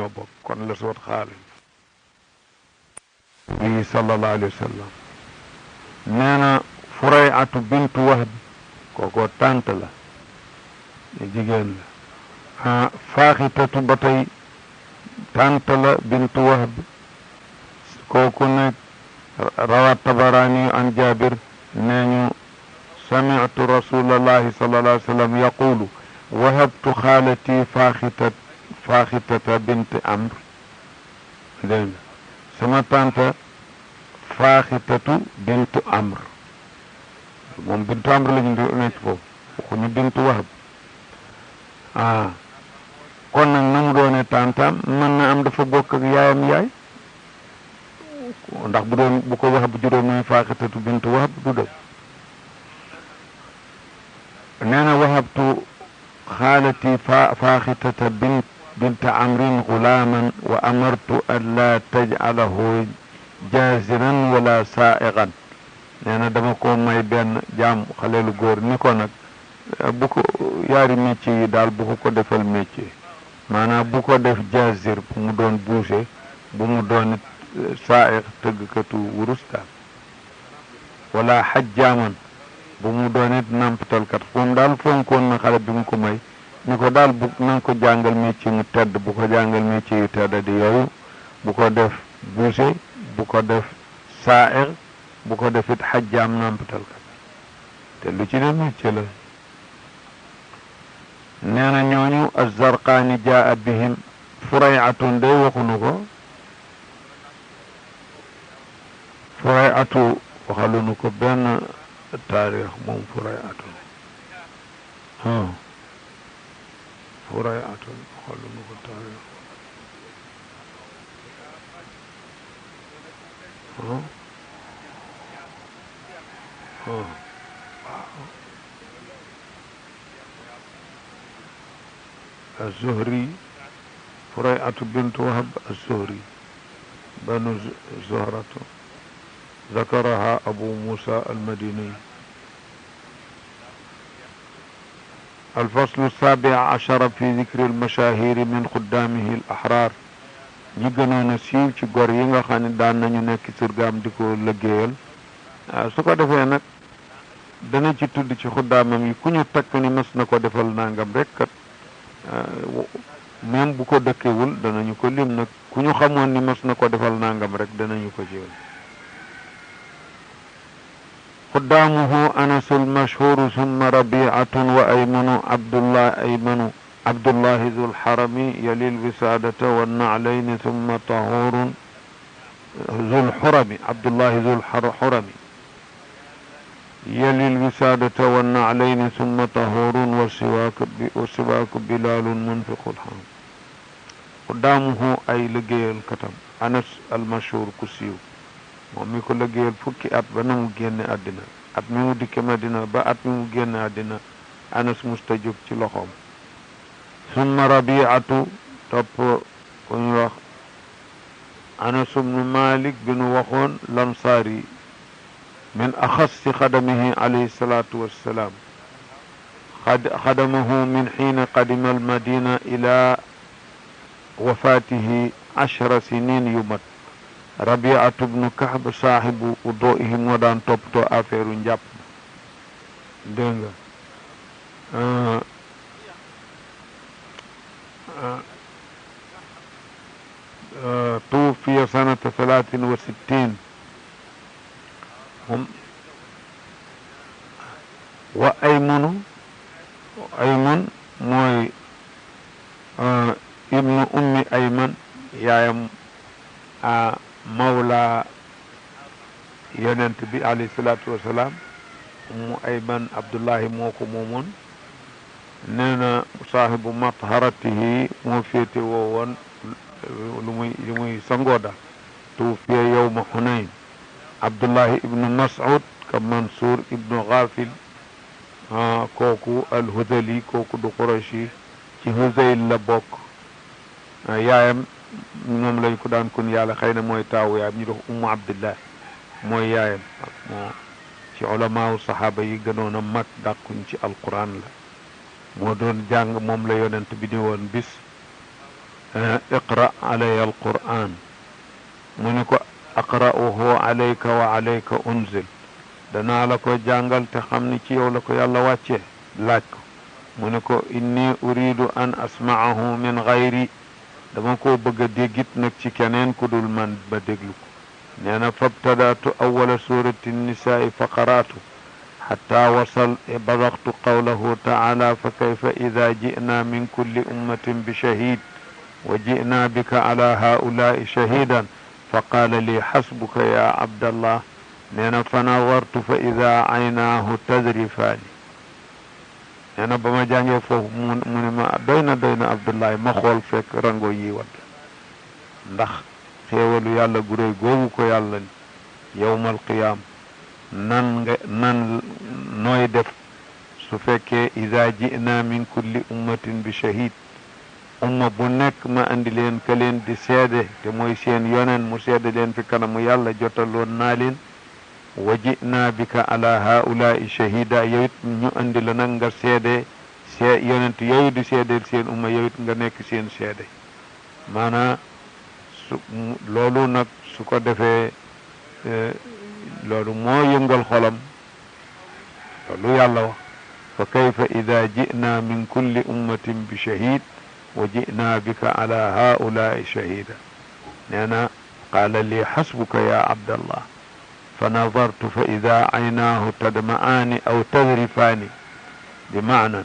ñoo bokk kon la soot Xaalid bi sallallahu alayhi wa sallam nee na Furayatu bintu Wahb kooko tànt la jigéen la Faaxitatu ba tey tànt la bintu Wahb kooku nekk rawat Tabaraani an Jaabir nee ñu sami'tu rasulallahi sallallahu alayhi wa sallam yaqulu wahabtu xaalati Faaxitata binti Amr dégg nga sama tànta Faaxitatu bintu Amr moom bintu Amr la ñu nekk foofu waxuñu bintu Wahb kon nag na mu doone tàntaam mën na am dafa bokk ak yaayam yaay ndax bu ko Wahb juróom mooy Faaxitatu bintu Wahb du dëgg nee na wahabtu xaalati Faaxitata bint Amrin gulaaman wa amartu an laa tajcalahu jaaziran wala saaiqan nee na dama ko may benn jaam xaleelu góor ni ko nag bu ko yaari métier yi daal bu ko defal métier maanaam bu ko def jaazir bu mu doon boucher bu mu doon saaiq tëggkatu wurus daal wala xajjaaman bu mu doon it nampatalkat moom daal fonkoon na xale bi mu ko may ni ko daal bu na nga ko jàngal métier mu tedd bu ko jàngal métier yu tedd di yooyu bu ko def boucher bu ko def saa'ir bu ko def it xajjaam nampatalkat te lu ci ne métier la nee na ñooñu az-Zarqaani jaa bihim Furayatun day waxunu ko Furayatu waxalunu ko benn taarix moom Furayatun Furayatun waxalunu ko taarix الزهري فريعة بنت وهب الزهري بنو زهرة ذكرها أبو موسى المديني الفصل السابع عشر في ذكر المشاهير من خدامه الأحرار ñi gënoon a siiw ci gor yi nga xam ne daan nañu nekk surgaam di ko liggéeyal su ko defee nag dana ci tudd ci xuddaamam yi ku ñu takk ni mas na ko defal nangam rek kat même bu ko dëkkewul danañu ko lim nag ku ñu xamoon ni mas na ko defal nangam rek danañu ko jiwal xuddaamuhu anasul mashhuru summa rabiatun wa aymanu abdullahi zul xarami yalil wisaadata wa naclayni summa tahurun zul xurami abdullahi zul xurami يلي الوسادة والنعلين ثم طهور والسواك بلال منفق الحام قدامه أي لقي الكتم أنس المشهور كسيو ومي كو لقي الفكي أتبنى مجيني أدنا أتمي ودك مدينة با أتمي مجيني أدنا أنس مستجب تلخم ثم ربيعة طب ونوخ أنس بن مالك بن وخون الأنصاري من أخص خدمه عليه الصلاة والسلام خدمه من حين قدم المدينة إلى وفاته 10 سنين يمت ربيعة بن كعب صاحب وضوئهم ودان توبتو آفير جاب دنگا توفي سنة 63 هم وأيمن موي ابن أم أيمن يا مولى ينتبي عليه الصلاة والسلام أم أيمن عبد الله موكو مومون نينا صاحب مطهرته موفيتي وون لمي سنغودا توفي يوم حنين عبد الله ابن مسعود كمنصور ابن غافل كوكو الهذلي كوكو دو قرشي ci Huzayl la bokk yaayam moom lañ ko daan kun yàlla xëy na mooy taawu yaayam ñu dox Ummu Abdillah mooy yaayam moo ci ulamaawu saxaaba yi gënoon a mag dàkkuñ ci alquran la moo doon jàng moom la yonent bi ni woon bis iqra alaya alquran mu ni ko aqra'uhu alayka wa alayka unzil danaa la ko jàngal te xam ni ci yow la ko yàlla wàccee laaj ko mu ne ko inni uridu an asma'ahu min gayri dama ko bëgg a déggit nag ci keneen ku dul man ba déglu ko nee na fabtadaatu awala surati nnisaai fa qara'tu xatta wasal badaxtu qawlahu taala fa kayfa ida ji'na min kulli ummatin bi shahid wa ji'na bika ala haulaai shahidan fa qaala li xasbuka ya abdallah nee na fa nadartu fa ida aynaahu tadrifaani nee na ba ma jàngee foofu mu ne ma doy na abdullahi ma xool fekk rango yi wadd ndax xéewalu yàlla gu réy googu ko yàlla ni yowmal qiyaam nan nooy def su fekkee ida ji'na min kulli ummatin bi shahid umma bu nekk ma andi leen ka leen di seede te mooy seen yonen mu seede leen fi kanamu yàlla jotaloon naa leen wa ji'na bika ala haulaai shahida yow it ñu andi la nag nga seede yonent yooyu di seedeel seen umma yow it nga nekk seen seede maanaa loolu nag su ko defee loolu moo yëngal xolam loolu yàlla wax fa kayfa ida ji'na min kulli ummatin bi shahid wa ji'na bika ala haulaai shahida nee na qaala li xasbuka ya abdallah fa nadartu fa ida aynaahu tadma'aani aw tadrifaani bi maanan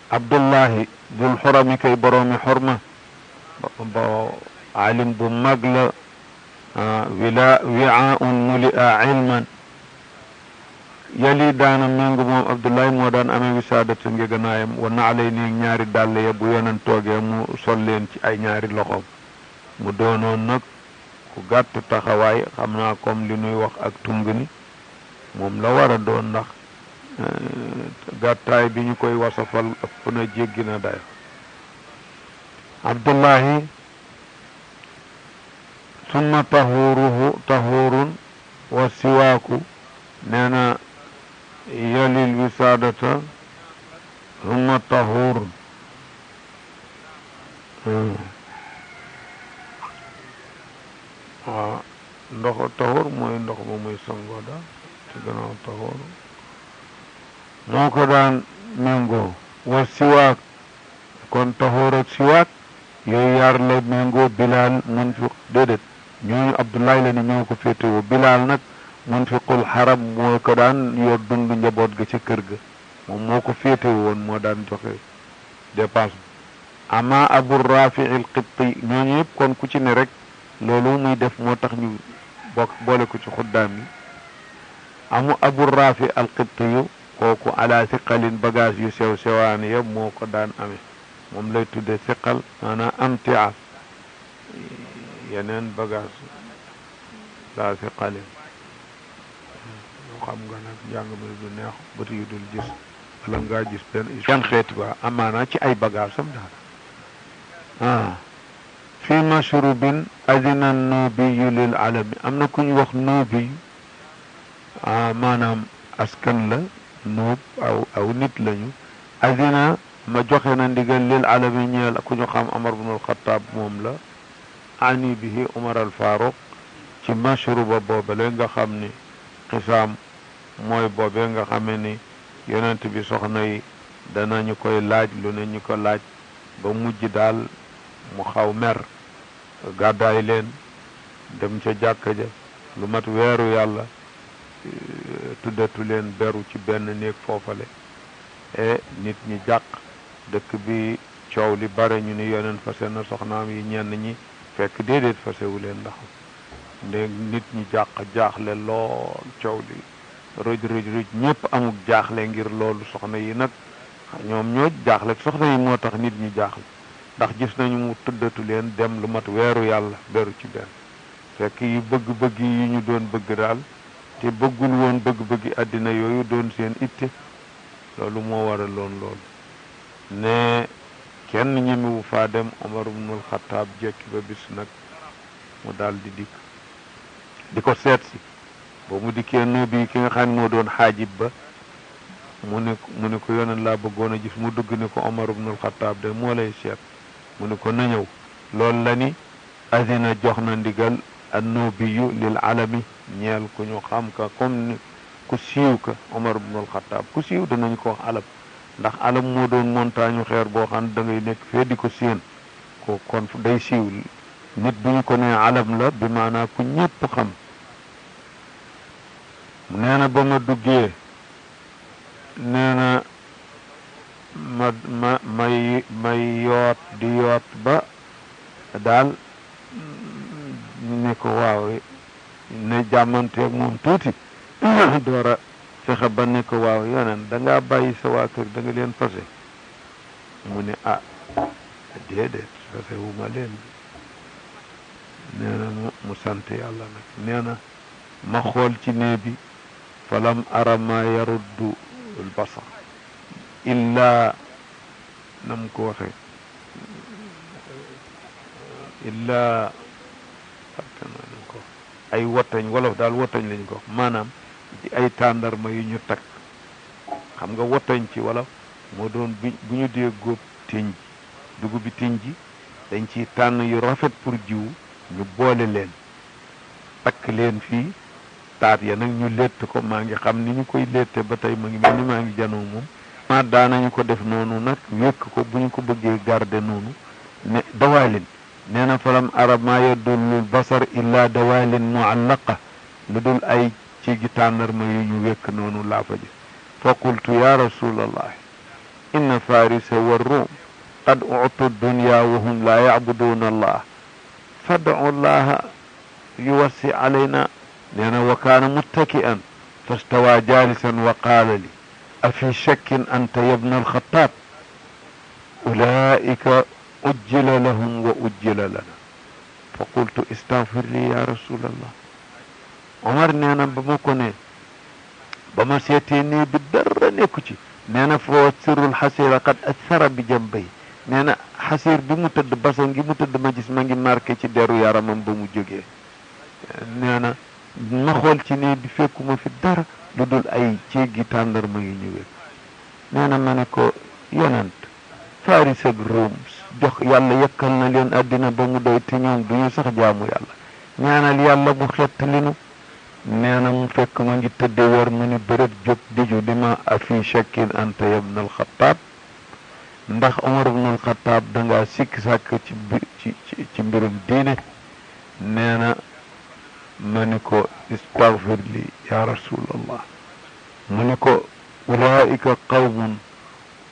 abdullahi dul xorami kay boroomi xorma bo alim bu mag la wi'aa'un muli'a ilman yali daana méngu moom abdullahi moo daan amee wisaadatu ngeganaayam wa naalay ni ñaari dàll ya bu yonen toogee mu sol leen ci ay ñaari loxoom mu doonoon nag ku gàtt taxawaay xam naa comme li nuy wax ak tung ni moom la war a doon ndax gàttaay bi ñu koy wasafal ëpp na jéggi na dayo abdullahi summa tahurun wa siwaaku nee na yalil wisaadata summa tahurun waaw ndox tahur mooy ndox ma muy sangoo daal ci gannaaw tahur moo ko daan méngoo wa siwaak kon tahur ak siwaak yooyu yaar la méngoo bilaal munfiq déedéet ñooñu abdullahi la ni ñoo ko féetewoo bilaal nag munfiqul xaram moo ko daan yor dund njaboot ga ca kër ga moom moo ko féetewu woon moo daan joxe dépense bi ama abu rafi al qibti ñooñu yëpp kon ku ci ne rek loolu muy def moo tax ñu boole ko ci xuddaam yi amu abu rafi al qibti yu kooku ala siqalin bagage yu sew sewaan ya moo ko daan amee moom lay tudde siqal maanaam amtia yeneen bagage la siqalin yoo xam nga nag njàng mi du neex bët yu dul gis wala ngaa gis benn xeeti ba amaana ci ay bagage sam daal fi mashrubin adina nubiyu lil alami am na ku ñu wax nubiyu maanaam askan la nuub aw nit lañu adina ma joxe na ndigal lil alami ñeel ku ñu xam Omar ibn al-Khattab moom la ani bihi Omar al-Faruq ci mashruba boobale nga xam ni xisaam mooy boobee nga xamee ni yonent bi soxna yi danañu koy laaj lu ne ñu ko laaj ba mujj daal mu xaw mer gàddaay leen dem ca jàkka ja lu mat weeru yàlla tuddatu leen beru ci benn néeg foofale nit ñi jàq dëkk bi coow li bare ñu ni yonent fase na soxnaam yi ñenn ñi fekk déedéet fasewu leen ndax ndé nit ñi jaaxle lool coow li rëj ñëpp amuk jaaxle ngir loolu soxna yi nag ñoom ñoo jaaxle soxna yi moo tax nit ñi jaaxle ndax gis nañu mu tuddatu leen dem lu mat weeru yàlla beru ci benn fekk yi bëgg-bëgg yi ñu doon bëgg daal te bëggul woon bëgg-bëggi àddina yooyu doon seen itte loolu moo waraloon loolu ne kenn ñemewu faa dem Omar ibnul Xattaab jekki ba bis nag mu daal di dikk di ko seet si ba mu dikkee nuubi ki nga xam ne moo doon xaajib ba mu ne ko yoneen laa bëggoon a gis mu dugg ni ko Omar ibnul Xataab de moo lay seet mu ne ko na ñëw loolu la ni adina jox na ndigal annubiyu lil alami ñeel ku ñu xam ka comme ni ku siiw ka Omar ibnul Xataab ku siiw danañ ko wax alam ndax alam moo doon montagne xeer boo xam ne da ngay nekk fee di ko séen ko kon day siiw nit bu ñu ko nee alam la bi maanaa ku ñépp xam nee na ba ma duggee nee na may yoot di yoot ba daal ni ko waaw ne jàmmanteeg moom tuuti door a fexe ba ne ko waaw yoneen da ngaa bàyyi sa waa kër da nga leen fase mu ne ah déedéet fase wu ma leen nee na mu sant yàlla nag nee na ma xool ci nee bi falam ara ma yaruddu al basar illa nam ko waxe illa ko ay wotañ wolof daal wotañ lañ ko maanaam ci ay tàndarma yu ñu takk xam nga wotañ ci wolof moo doon bu ñu dee góob tiñ dugub bi tiñ ji dañ ciy tànn yu rafet pour jiw ñu boole leen takk leen fii taat ya nag ñu létt ko maa ngi xam ni ñu koy létte ba tey ma ngi mel ni maa ngi janoo moom ma daanañu ko def noonu nag wékk ko bu ñu ko bëggee garder noonu ne dawaalin nee na falam arab maa yadullul basar illa dawaalin muallaqa lu dul ay ci gi tàndarma yu ñu wékk noonu laa fa gis fa qultu ya rasulallah inna farisa wa rum qad utu dunya wa hum la yacbuduuna allah fad'u allaha yuwassi alayna nee na wa kaana muttaki'an fastawa jalisan wa qaala li afi shakkin anta yabna alxataab ulaika ujjila lahum wa ujjila lana fa qultu istagfir li ya rasulallah Omar nee na ba ma ko ne ba ma seetee nii bi dara nekku ci nee na foo sirrul xasira qad athara bi jambay nee na xasir bi mu tëdd basan gi mu tëdd ma gis ma ngi marqué ci deru yaramam ba mu jógee nee na ma xool ci nii bi fekkuma fi dara lu dul ay ceegi tàndarma yu ñu wékk nee na ma ne ko yonent Faris ak Ruum jox yàlla yëkkal na leen àddina ba mu doy te ñoom duñu sax jaamu yàlla ñaanal yàlla mu xett linu nee na mu fekk ma ngi tëdde wër mu ni bërëb jóg diju di ma afi shakkin anta yabna alxataab ndax Omar ibn alxataab dangaa sikk sàkk ci mbirum diine nee na ma ni ko istagfir li ya rasulallah mu ni ko ulaika qawmun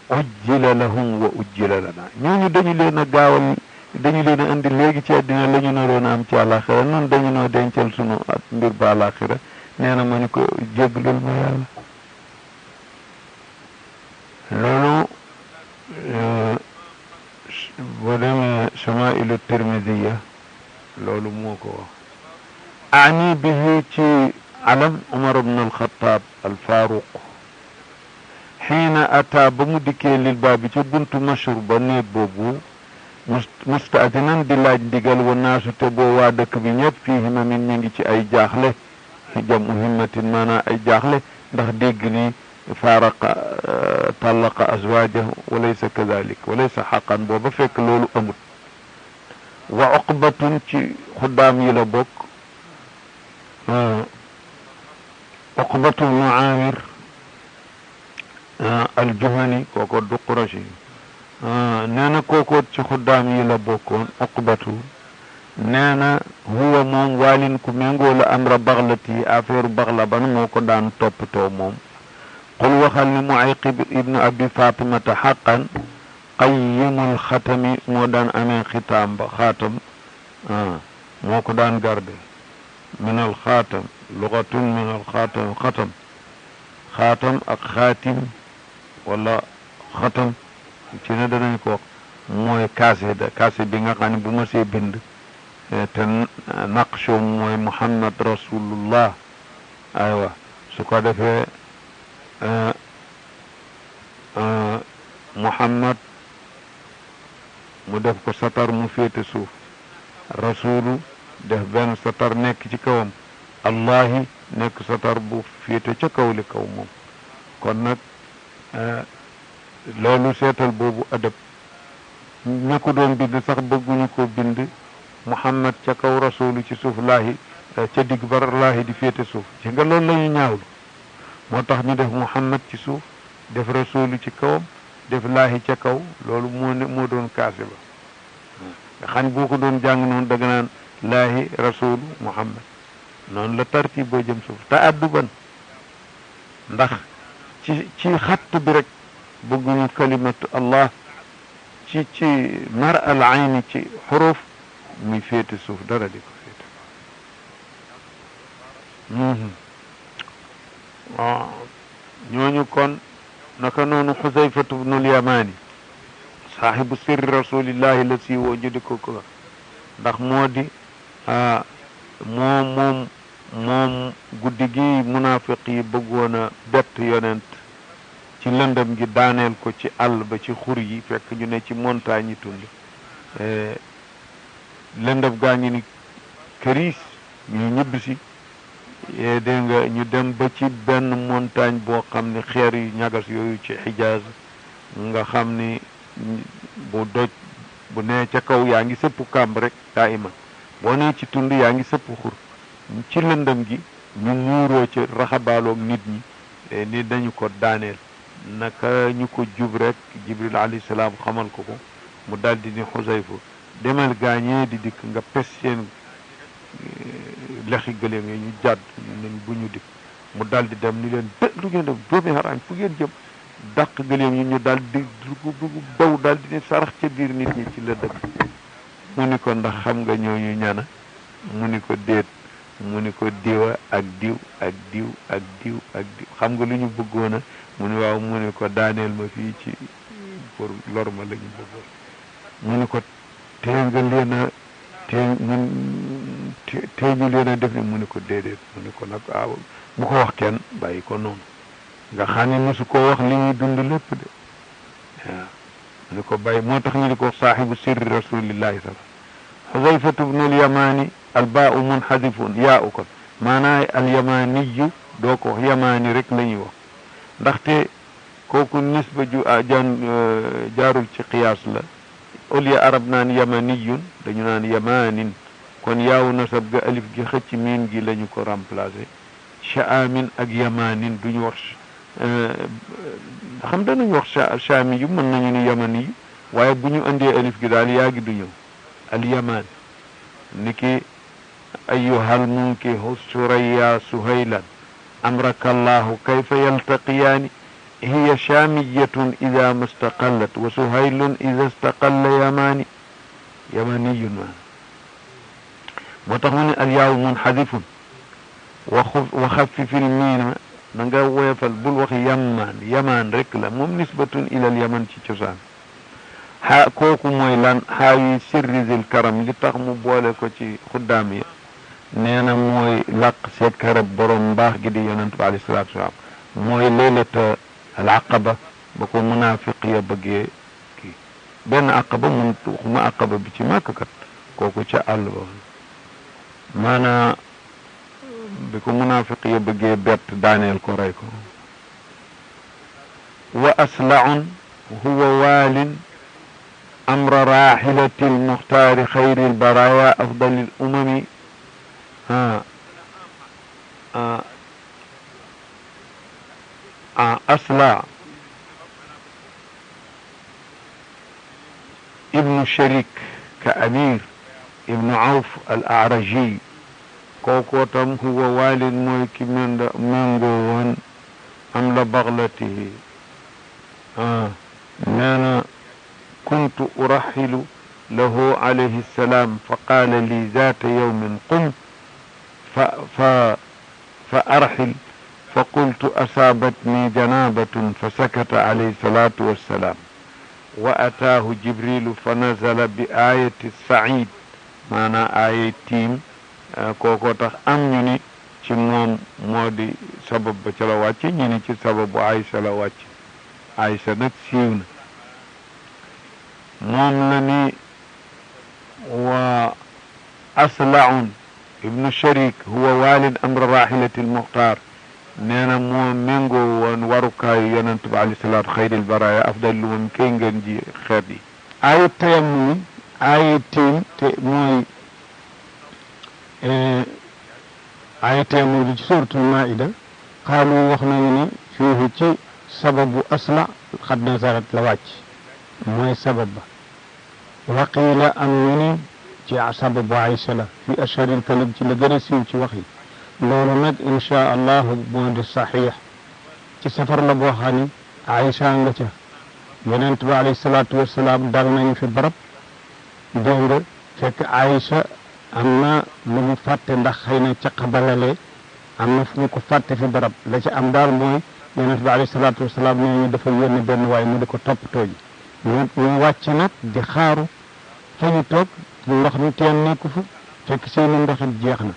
ujjila lahum wa ujjila lana ñooñu dañu leen a gaawal dañu leen a indi léegi ci àddina la ñu naroon a am ci àlaxira noonu dañu noo dencal sunu at mbir ba àlaxira nee na ma ni ko jéggalul ma yàlla loolu boo demee Shamaa'ilu Tirmidiya loolu moo ko wax ani bihi ci alam Umar ibn al-Khattab al-Faruq xiina ata ba mu dikkee lil baabi ca buntu mashhur ba néeg boobu mustaadinan di laaj ndigal wa naasu te boo waa dëkk bi ñëpp fii himamin ñu ngi ci ay jaaxle jamu himmatin maanaa ay jaaxle ndax dégg ni faaraqa tallaqa azwaajahu walaysa kadalik walaysa xaqan booba fekk loolu amut wa uqbatun ci xuddaam yi la bokk uqbatu bnu aamir aljuhani kooko du qurashi nee na kooko ci xuddaam yi la bokkoon uqbatu nee na huwa moom waalin ku méngoo la amra baxlati affaire baxla ban moo ko daan toppatoo moom qul waxal ni Muayqib ibnu abi fatimata xaqan qayyimul xatami moo daan amee xitaam ba xaatam moo ko daan garde min al xaatam lugatun min al xaatam xatam xaatam ak xaatim wala xatam ci ne danañ ko wax mooy kaase bi nga xam ne bu ma see bind te naqsho mooy Muhammad rasulullah aywa su ko defee Muhammad mu def ko satar mu féete suuf rasulu def benn satar nekk ci kawam allahi nekk satar bu féete ca kaw li kaw moom kon nag loolu seetal boobu adab ña ko doon bind sax bëgguñu ko bind Muhammad ca kaw rasulu ci suuf laahi ca digg bar laahi di féete suuf ci nga loolu la ñu ñaawlu moo tax ñu def Muhammad ci suuf def rasulu ci kawam def laahi ca kaw loolu moo doon kaase ba nga xam boo ko doon jàng noonu da nga naan laahi rasulu Muhammad noonu la tartib boo jëm suuf te adduban ndax ci xatt bi rek bëgguñu kalimatu Allah ci mar al ayni ci xuruf muy féete suuf dara di ko féete waaw ñooñu kon naka noonu Xusayfatu bnul Yamaani saaxibu sirri rasulillahi la si woo ñu di ko ndax moo di moom guddi gi munaafiq yi bëggoon a bett yonent ci lëndëm gi daaneel ko ci àll ba ci xur yi fekk ñu ne ci montagne yi tund lëndëm gaa ngi ni këriis ñu ñëbb si dégg nga ñu dem ba ci benn montagne boo xam ne xeer yu ñagas yooyu ci Xijaaz nga xam ni bu doj bu nee ca kaw yaa ngi sëpp kàmb rek daa iman boo nee ci tund yaa ngi sëpp xur ci lëndëm gi ñu muuroo ci raxabaaloog nit ñi ni dañu ko daaneel naka ñu ko jub rek Jibril alayhi salaam xamal ko ko mu daldi ni Xusayfa demal gaañee di dikk nga pes seen lexi gëléem yi ñu jàdd nañ bu ñu dikk mu daldi dem ni leen lu ngeen def doomi xaraañ fu ngeen jëm dàq gëléem yi ñu daldi dugub daw daldi ne sarax ca biir nit ñi ci lëndëm mu ni ko ndax xam nga ñooñu ñana mu ni ko déet mu ni ko diwa ak diw ak diw ak diw ak diw xam nga lu ñu bëggoona mu ni waaw mu ni ko daaneel ma fii ci pour lor ma la ñu bëggoon mu ni ko tee nga leen a tee ñu leen a def ne mu ni ko déedéet mu ni ko nag waaw bu ko wax kenn bàyyi ko noonu nga xam ne mosu koo wax li ñuy dund lépp de waaw mu ni ko bàyyi moo tax ñu ni ko saaxibu sirri rasulillahi sala Xusayfatu bnul Yamaani albaau munxadifun yaa u kon maanaay alyamaniyu doo ko wax yamaani rek la ñuy wax ndaxte kooku nisba ju jaarul ci qiyaas la au lieu arab naan yamaniyun dañu naan yamanin kon yaawu nasab ga alif gi xëcc miin gi la ñu ko remplacé shaamin ak yamanin duñu wax xam danañu wax shaami yu mën nañu ni yamani yu waaye bu ñu andee alif gi daal yaa gi du ñëw alyaman niki ayyuhal munkihu suraya suhaylan amraka allahu kayfa yaltaqiyaani hiya shaamiyatun ida ma staqallat wa suhaylun ida staqalla yamaani yamaniyun maan moo tax mu ne alyaawu munxadifun wa xafifil miina na nga woyefal bul wax yamaan yamaan rek la moom nisbatun ilal yaman ci cosaan xaa kooku mooy lan xaawi sirri zil karam li tax mu boole ko ci xuddaam yi nee na mooy làq sekkarab borom mbaax gi di yonent bi alayhi salaatu wasalaam mooy leylata al aqaba ba ko munaafiq ya bëggee kii benn aqaba mun waxuma aqaba bi ci màkk kat kooku ca àll ba maanaa bi ko munaafiq ya bëggee bett daaneel ko rey ko wa aslaun huwa waalin amra raaxilati almuxtaari xayri albaraya afdali alumami asla ibnu sharik ka amir ibnu awf al araji kookoo tam huwa waalin mooy ki méngoo woon am la baxlatihi nee na kuntu uraxilu lahu alayhi salaam fa qaala li zaata yawmin qum fa arxil fa qultu asaabatni janabatun fa sakata alayhi salaatu wassalaam wa ataahu jibrilu fa nazala bi aayati saciid maanaa aaya tiim kookoo tax am ñu ni ci moom moo di sabab ba ca la wàcc ñu ni ci sababu Aysa la wàcc Aysa nag siiw na moom la ni wa aslaun ibnu sharik huwa walid amra rahilati almuxtaar nee na moo méngoo woon warukaayu yonent bi alayhi salaatu xayril baraaya afdal lu moom kay ngeen ji xeet yi. aaya tayammum aaya tiim te mooy aaya tayammum bi ci suuratul maa'ida xaalu wax nañu ni fiihi ci sababu asla xad nazarat la wàcc mooy sabab ba waqiila am ñu ni ci sababu Aïcha la fi asharil kalam ci la gën a siiw ci wax yi loolu nag insha allahu moo di saxiix ci safar la boo xam ni Aïcha nga ca yonent bi alayhi salaatu wasalaam dal nañu fi barab dégg nga fekk Aïcha am na lu mu fàtte ndax xëy na ca xabalale am na fu mu ko fàtte fi barab la ci am daal mooy yonent bi alayhi salaatu wasalaam nee ñu dafa yónni benn waaye mu di ko toppatoo ji ñu wàcc nag di xaaru fa ñu toog ndox mi teen nekku fa fekk seeni ndoxit jeex na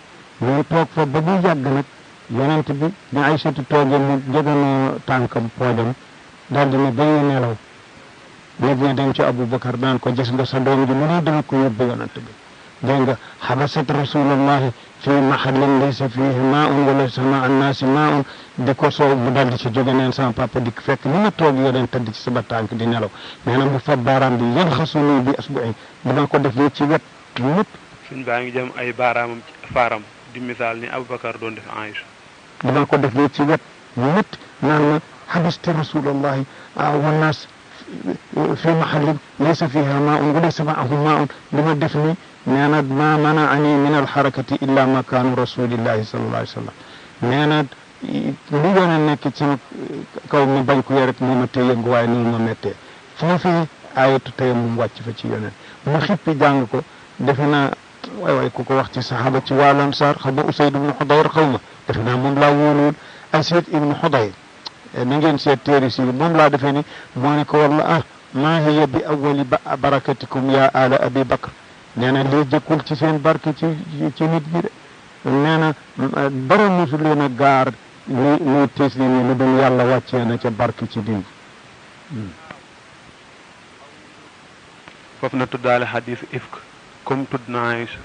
ñu toog fa ba bu yàgg nag yonent bi ni Aysatu toogee mu jeganoo tànkam poojam daal dina bañ nelaw léegi nga dem ci Abubakar naan ko gis nga sa doom ji lu ne dama ko yóbbu yonent bi dégg nga xabasat rasulullahi fi mahallin laysa fihi maa'un wa laysa ma'a annaasi maa'un di ko soow mu daldi ci jóge neen sama papa dikk fekk ni ma toog yoo den tëdd ci sama tànk di nelaw nee na mu fab baaraam bi yan xasuni bi asbu'i dama ko def nii ci wet lépp suñ baa ngi jëm ay baaraamam ci faaram di misaal ni Aboubacar doon def Aïcha dama ko def nii ci wet lépp naan ma xabasti rasulullahi wannaas fi mahallin laysa fiha maa'un wa laysa ma'ahu maa'un dama def ni nee na ma mana'ani min alxarakati illa makaanu rasulillahi sallallahu alayhi wa sallam nee na lu gën a nekk ci kaw ma bañ ko rek moo ma tee yëngu waaye noonu ma méttee foofii ayatu tayammum wàcc fa ci yoneen mu xippi jàng ko defe naa waay ku ko wax ci saxaaba ci waa Ansaar xaw ma Usayd ibnu Xudayr xaw ma defe naa moom laa wóoluwul Asayd ibnu Xudayr na ngeen seet téere si moom laa defee ni moo ne ko walla maa hiya bi awwali barakatikum ya ala abi bakr nee na lii jëkkul ci seen barke ci nit ñi de nee na dara mosu leen a gaar luy tiis leen ni lu dul yàlla wàccee na ca barke ci din foofu na tuddaale xadis ifk comme tudd na Aïcha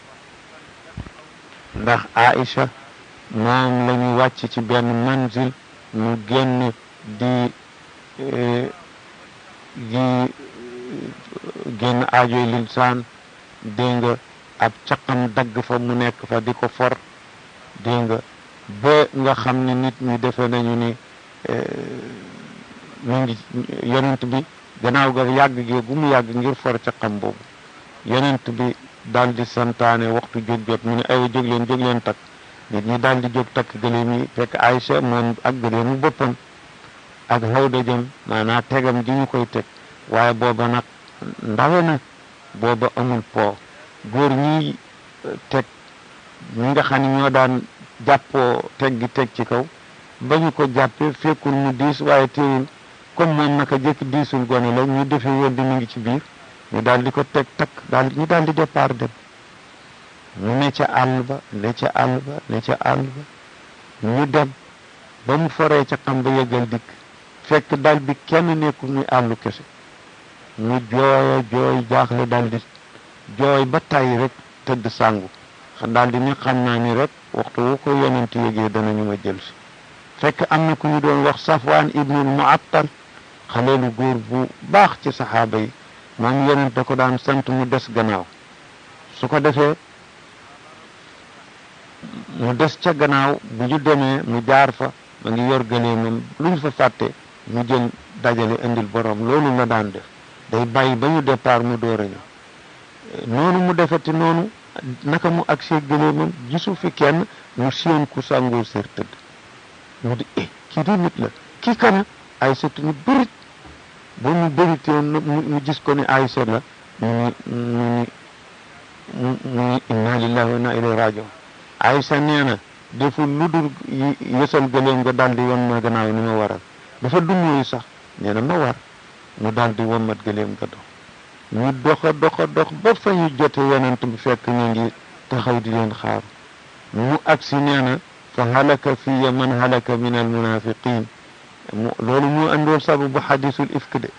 ndax Aïcha moom la ñu wàcc ci benn manzil mu génn di génn aajoy linsaan dégg nga ab caqam dagg fa mu nekk fa di ko for dégg nga ba nga xam ne nit ñi defe nañu ni mu ngi yonent bi gannaaw ga yàgg gee gu mu yàgg ngir for caqam boobu yonent bi daal di santaane waxtu jóg jot mu ne aywa jóg leen takk nit ñi daal di jóg takk gëléem yi fekk Aïcha moom ak gëléemu boppam ak xawda jëm maanaa tegam ji ñu koy teg waaye booba nag ndawe na booba amul po góor ñi teg ñi nga xam ne ñoo daan jàppoo teg gi teg ci kaw ba ñu ko jàppee fekkul mu diis waaye teewul comme moom naka jëkk diisul gone la ñu defee woon di mu ngi ci biir ñu daal di ko teg takk ñu daal di départ dem mu ne ca àll ba ne ca àll ba ñu dem ba mu foree ca xam ba yëgal dikk fekk dal bi kenn nekkul muy àllu kese mu jooy jaaxle daal di jooy ba tay rek tëdd sangu daal di ni xam naa ni rek waxtu wu ko yonent yégee danañu ma jël si fekk am na ku ñu doon wax Safwaan ibnul Mu'attal xaleelu góor bu baax ci saxaaba yi moom yonent da ko daan sant mu des gannaaw su ko defee mu des ca gannaaw bu ñu demee mu jaar fa ma ngi yor gëleemam lu ñu fa fàtte mu jël dajale indil borom loolu la daan def day bàyyi ba ñu départ mu door a ñëw noonu mu defati noonu naka mu agsee gëleemam gisu fi kenn mu séen ku sàngoo sér tëdd mu di kii di nit la kii kana Aïcha ni bërit ba mu bëritee mu gis ko ni Aïcha la mu ni inna lillahi wa inna ilayhi raji'un Aïcha nee na deful lu dul yësal gëléem nga daal di won ma gannaaw ni ma waral dafa dumooyu sax nee na ma war mu daal di wommat gëléem nga dox ñu dox ba fa ñu jote yonent bi fekk ñu ngi taxaw di leen xaar mu agsi nee na fa halaka fiya man halaka min al munafiqin loolu mu andoon sababu xadisul ifk de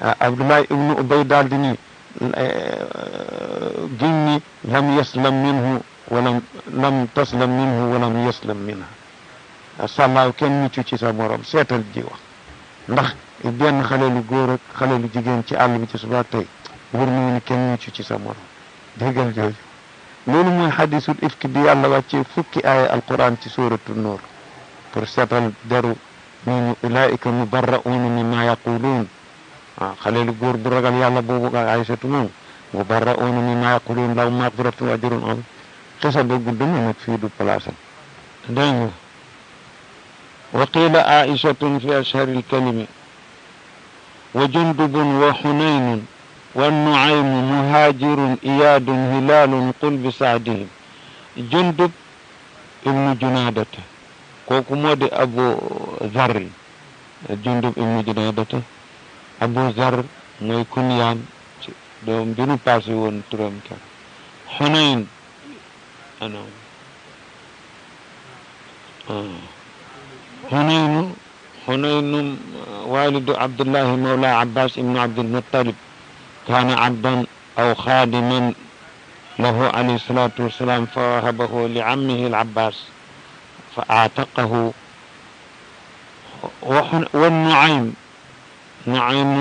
Abdullah ibnu Ubay daal di ni giñ ni lam yaslam minhu lam taslam minhu walam yaslam minha sàllaaw kenn muccu ci sa morom seetal ji wax ndax benn xale lu góor ak xale lu jigéen ci àll bi ci suba tey wër na ni kenn muccu ci sa morom déggal jooju loolu mooy xadisul ifki bi yàlla wàccee fukki aaya alquran ci suratu nuur pour seetal deru ñooñu ulaika mubarra'uuna mimma yaquluun waaw xale lu góor bu ragal yàlla boobu ak Aysatu moom mubarra'uuna mimma yaquluun lahum maghfiratun wa ajrun azim xisa ba gudd na nag fii du place am dégg nga wa qiila aishatun fi ashhari lkalimi wa jundubun wa xunaynun wa nuaymu muhaajirun iyaadun hilaalun qul bi saadihim jundub ibnu junaadata kooku moo di abu zarri jundub ibnu junaadata abu zar mooy kunyaan doom bi nu passé woon turam ka xunayn anam حنين والد عبد الله مولى عباس بن عبد المطلب كان عبدا أو خادما له عليه الصلاة والسلام فوهبه لعمه العباس فأعتقه والنعيم نعيم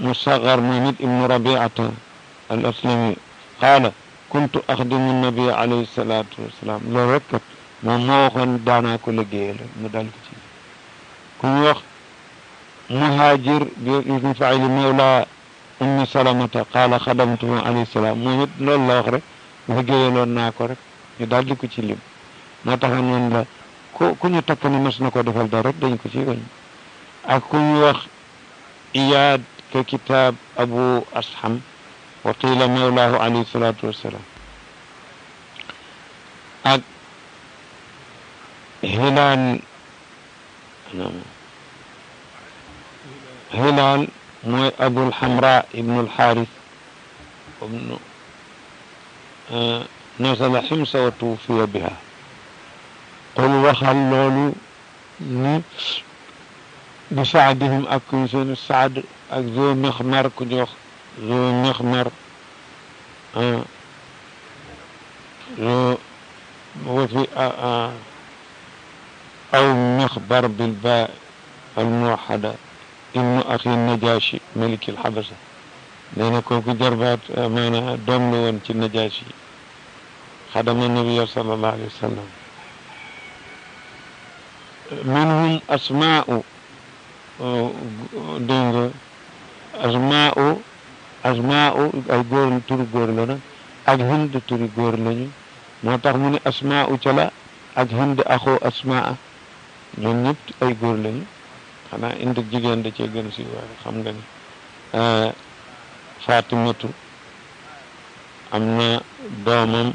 مصغر محمد بن ربيعة الأسلمي قال كنت أخدم النبي عليه الصلاة والسلام لو ركت moom moo waxoon daanaa ko liggéeyal mu dal ko ci ku ñu wax muhaajir bi ismu faili mawla ummi salamata qaala xadamtuhu alayhi salaam moom it loolu la wax rek liggéeyaloon naa ko rek ñu daal di ko ci lim moo tax noonu la ku ñu takk ni mas na ko defal dara rek dañ ko ci wañ ak ku ñu wax iyaad ka kitaab abu asham wa qiila mawlaahu alayhi salaatu wassalaam ak hilaal mooy abul hamra ibnu alxaaris ibnu nasala ximsa wa tuufiya biha qul waxal loolu ni bi saadihim ak kuñ seen saad ak zo mixmar ku jox zo mixmar wa fi أو مخبر بالباء الموحدة ابن أخي النجاشي ملك الحبشة لأن كوكو جربات مانا دوملو ونتي النجاشي خدم النبي صلى الله عليه وسلم منهم أسماء دينغ أسماء أي غور توري غور لنا أك هند توري غور لنا moo tax mu ne asmaa'u ca la ak hind axoo asmaa ñoom ñëpp ay góor lañu xanaa indi jigéen da cee gën si waaye xam nga ni Fatimatu am na doomam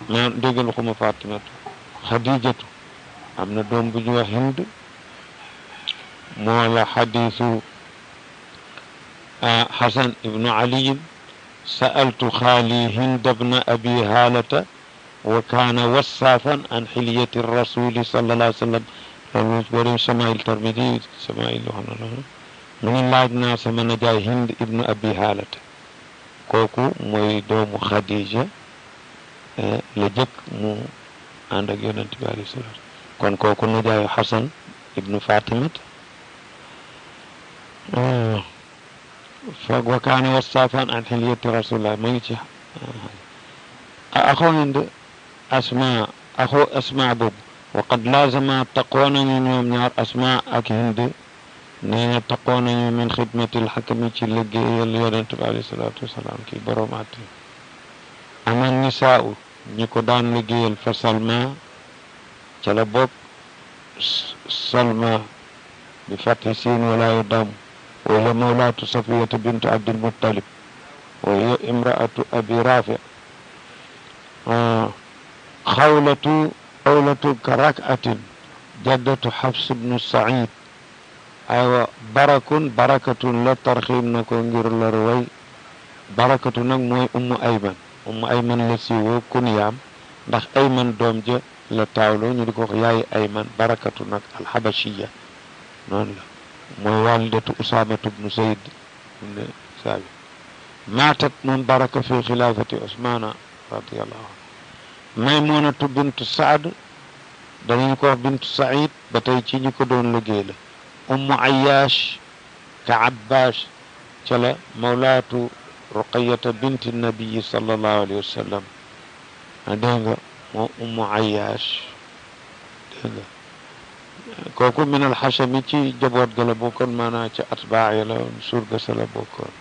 ma déggal xuma Fatimatu Xadijatu am na doom bu ñu wax hind moo la xadiisu Xasan ibnu Ali سألت خالي هند بن أبي هالة وكان وصافا عن حلية الرسول صلى الله عليه وسلم ورم سماعيل ترمذي سماعيل من الله ناس من جاي هند ابن أبي هالة كوكو موي دوم خديجة لجك مو عندك يونتي عليه الصلاة كون كوكو نجاي حسن ابن فاطمة وكان وصافا عن حلية رسول الله ما يجي أخو عند أخو أسماء بوب وقد لازم تقوانني من نار أسماء أكهند نين تقوانني من خدمة الحكم اللي يونت عليه الصلاة والسلام كي بروماتي أما النساء نيكودان لجي الفسلمى جلبوك سلمى بفتح سين ولا يدام وهي مولاة صفية بنت عبد المطلب وهي امرأة أبي رافع خولة كركعة جدة حفص بن السعيد أيوة بركة لا ترخيم نكون غير لروي بركة نك موي أم أيمن لسيو كنيام ndax Ayman doom ja la taawloo ñu di ko wax yaay Ayman barakatu nag alxabashiya noonu la mooy walidatu Usaamatu bnu Zayd ibn Saabit maatat moom baraka fi xilaafati Usmaana radiyallahu anhu Maymunatu bintu Saad danañ ko wax bintu Saïd ba tey ci ñi ko doon liggéey la ummu Ayyash ka Abbash ca la mawlaatu Ruqayata binti nabii sallallahu alayhi wa sallam dégg nga moo ummu Ayyash dégg nga kooku min alxachami ci jaboot ga la bokkoon maanaam ci atbaa ya la surga sa la bokkoon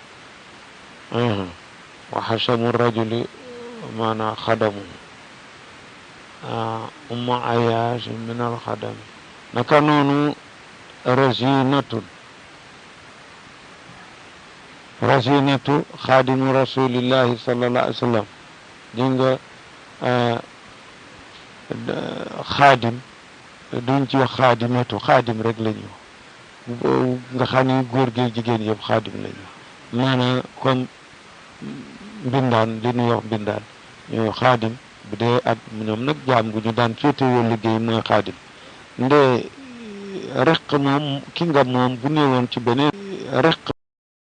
wa xachamu rajuli maanaam xadamu ummu Ayyash min alxadami naka noonu razinatu xaadimu rasulillahi sallallahu alayhi wa sallam di nga xaadim duñ ci wax xaadimatu xaadim rek la ñu nga xam ni góor gi jigéen yëpp xaadim la ñu maanaam comme mbindaan li ñuy wax mbindaan ñu xaadim bu dee ak ñoom nag jaam gu ñu daan féetewoo liggéey mooy xaadim nde req moom ki nga moom bu néewoon ci beneen req